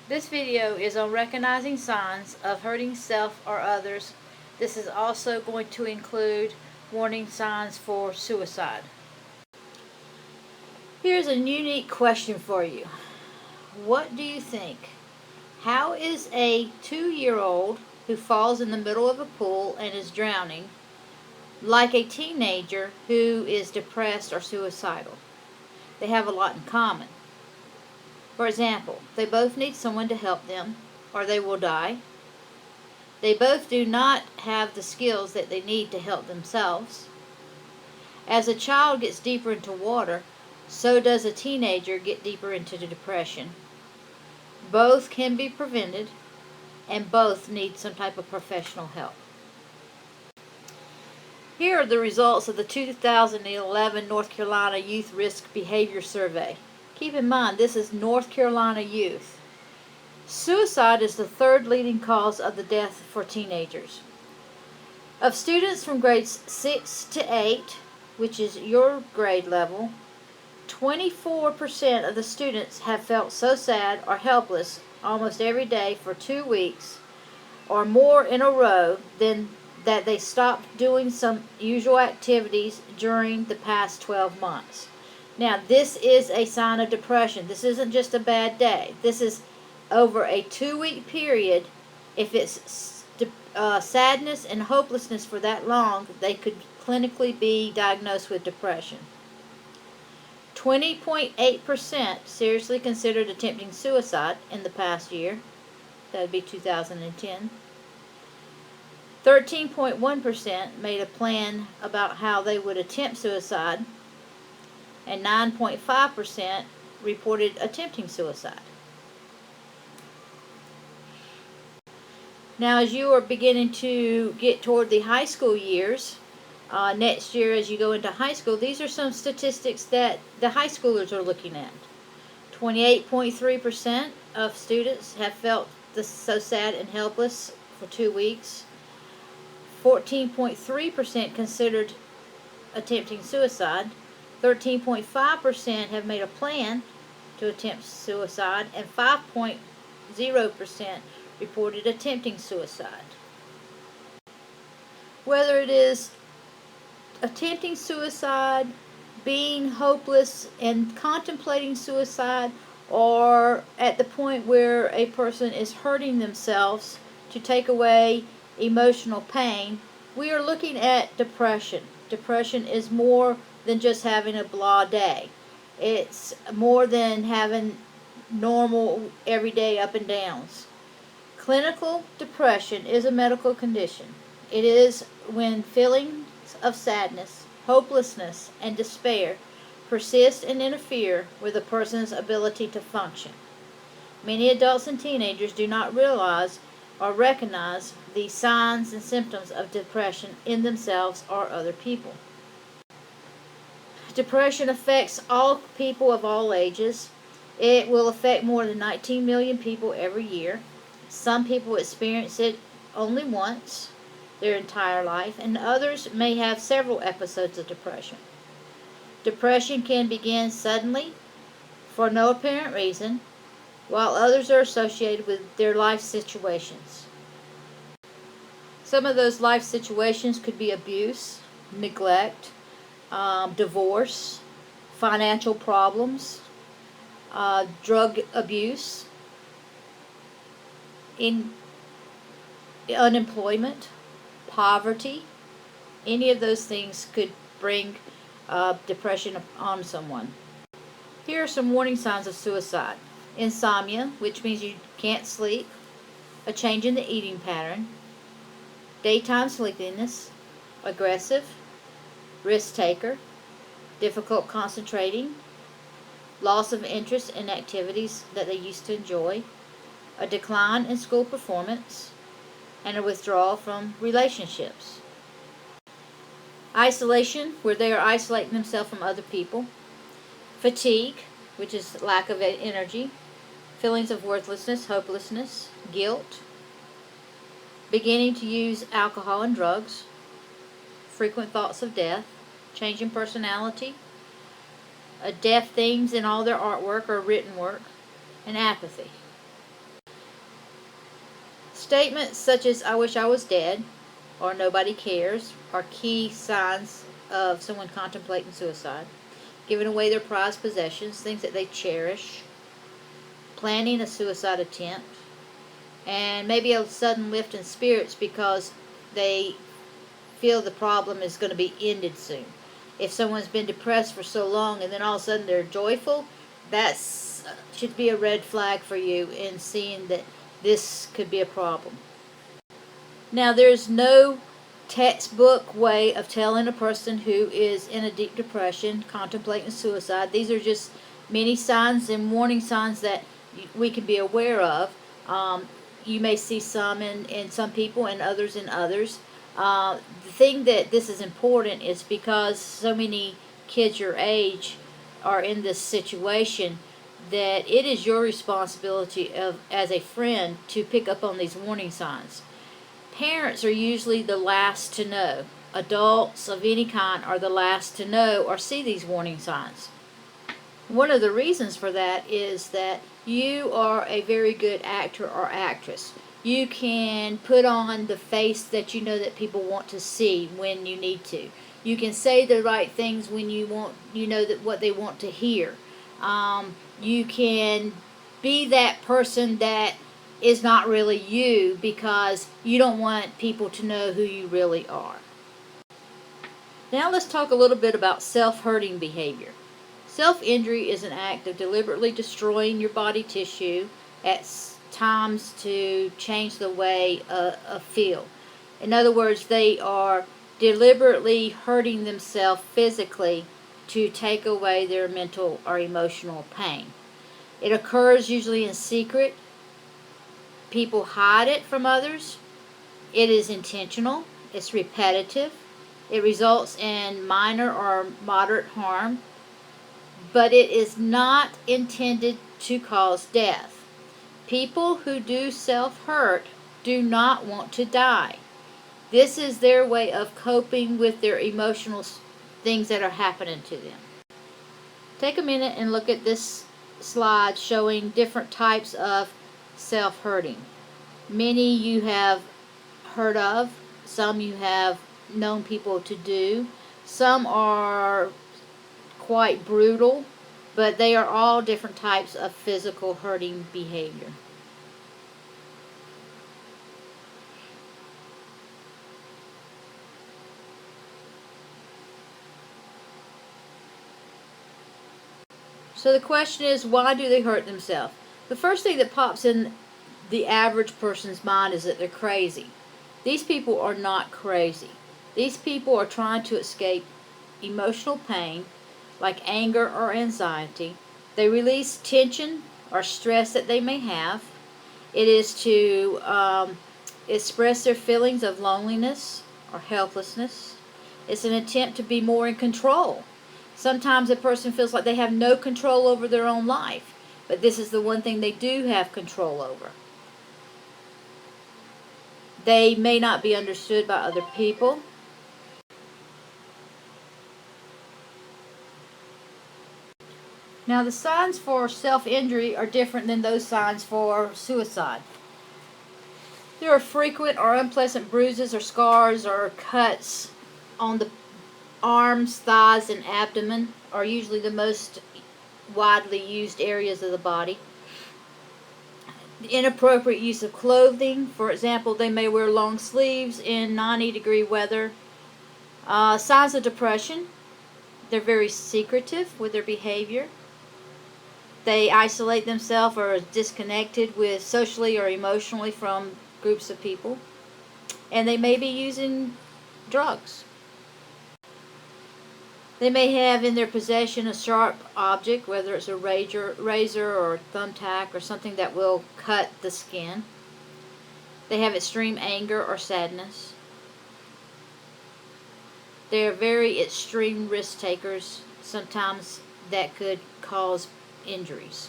This video is on recognizing signs of hurting self or others. This is also going to include warning signs for suicide. Here's a unique question for you. What do you think? How is a 2-year-old who falls in the middle of a pool and is drowning like a teenager who is depressed or suicidal? They have a lot in common. For example, they both need someone to help them, or they will die. They both do not have the skills that they need to help themselves. As a child gets deeper into water, so does a teenager get deeper into the depression. Both can be prevented, and both need some type of professional help. Here are the results of the 2011 North Carolina Youth Risk Behavior Survey. Keep in mind, this is North Carolina youth. Suicide is the third leading cause of the death for teenagers. Of students from grades 6 to 8, which is your grade level, 24% of the students have felt so sad or helpless almost every day for 2 weeks or more in a row than that they stopped doing some usual activities during the past 12 months. Now, this is a sign of depression. This isn't just a bad day. This is over a 2-week period. If it's sadness and hopelessness for that long, they could clinically be diagnosed with depression. 20.8% seriously considered attempting suicide in the past year. That would be 2010. 13.1% made a plan about how they would attempt suicide, and 9.5% reported attempting suicide. Now, as you are beginning to get toward the high school years, next year as you go into high school, these are some statistics that the high schoolers are looking at. 28.3% of students have felt so sad and helpless for 2 weeks. 14.3% considered attempting suicide. 13.5% have made a plan to attempt suicide, and 5.0% reported attempting suicide. Whether it is attempting suicide, being hopeless and contemplating suicide, or at the point where a person is hurting themselves to take away emotional pain, we are looking at depression. Depression is more than just having a blah day. It's more than having normal everyday up and downs. Clinical depression is a medical condition. It is when feelings of sadness, hopelessness, and despair persist and interfere with a person's ability to function. Many adults and teenagers do not realize or recognize the signs and symptoms of depression in themselves or other people. Depression affects all people of all ages. It will affect more than 19 million people every year. Some people experience it only once their entire life, and others may have several episodes of depression. Depression can begin suddenly for no apparent reason, while others are associated with their life situations. Some of those life situations could be abuse, neglect, divorce, financial problems, drug abuse, unemployment, poverty. Any of those things could bring depression on someone. Here are some warning signs of suicide. Insomnia, which means you can't sleep. A change in the eating pattern. Daytime sleepiness. Aggressive. Risk taker. Difficult concentrating. Loss of interest in activities that they used to enjoy. A decline in school performance. And a withdrawal from relationships. Isolation, where they are isolating themselves from other people. Fatigue, which is lack of energy. Feelings of worthlessness, hopelessness, guilt. Beginning to use alcohol and drugs. Frequent thoughts of death. Change in personality. Death themes in all their artwork or written work. And apathy. Statements such as "I wish I was dead" or "nobody cares" are key signs of someone contemplating suicide. Giving away their prized possessions, things that they cherish, planning a suicide attempt, and maybe a sudden lift in spirits because they feel the problem is going to be ended soon. If someone's been depressed for so long and then all of a sudden they're joyful, that should be a red flag for you in seeing that this could be a problem. Now, there's no textbook way of telling a person who is in a deep depression, contemplating suicide. These are just many signs and warning signs that we can be aware of. You may see some in some people and others in others. The thing that this is important is because so many kids your age are in this situation, that it is your responsibility as a friend to pick up on these warning signs. Parents are usually the last to know. Adults of any kind are the last to know or see these warning signs. One of the reasons for that is that you are a very good actor or actress. You can put on the face that you know that people want to see when you need to. You can say the right things when you know that what they want to hear. You can be that person that is not really you because you don't want people to know who you really are. Now let's talk a little bit about self-hurting behavior. Self-injury is an act of deliberately destroying your body tissue at times to change the way of feel. In other words, they are deliberately hurting themselves physically to take away their mental or emotional pain. It occurs usually in secret. People hide it from others. It is intentional. It's repetitive. It results in minor or moderate harm, but it is not intended to cause death. People who do self-hurt do not want to die. This is their way of coping with their emotional things that are happening to them. Take a minute and look at this slide showing different types of self-hurting. Many you have heard of, some you have known people to do. Some are quite brutal, but they are all different types of physical hurting behavior. So the question is, why do they hurt themselves? The first thing that pops in the average person's mind is that they're crazy. These people are not crazy. These people are trying to escape emotional pain like anger or anxiety. They release tension or stress that they may have. It is to express their feelings of loneliness or helplessness. It's an attempt to be more in control. Sometimes a person feels like they have no control over their own life, but this is the one thing they do have control over. They may not be understood by other people. Now, the signs for self-injury are different than those signs for suicide. There are frequent or unpleasant bruises or scars or cuts on the arms, thighs, and abdomen are usually the most widely used areas of the body. Inappropriate use of clothing. For example, they may wear long sleeves in 90-degree weather. Signs of depression. They're very secretive with their behavior. They isolate themselves or are disconnected with socially or emotionally from groups of people. And they may be using drugs. They may have in their possession a sharp object, whether it's a razor or a thumbtack or something that will cut the skin. They have extreme anger or sadness. They are very extreme risk takers. Sometimes that could cause injuries.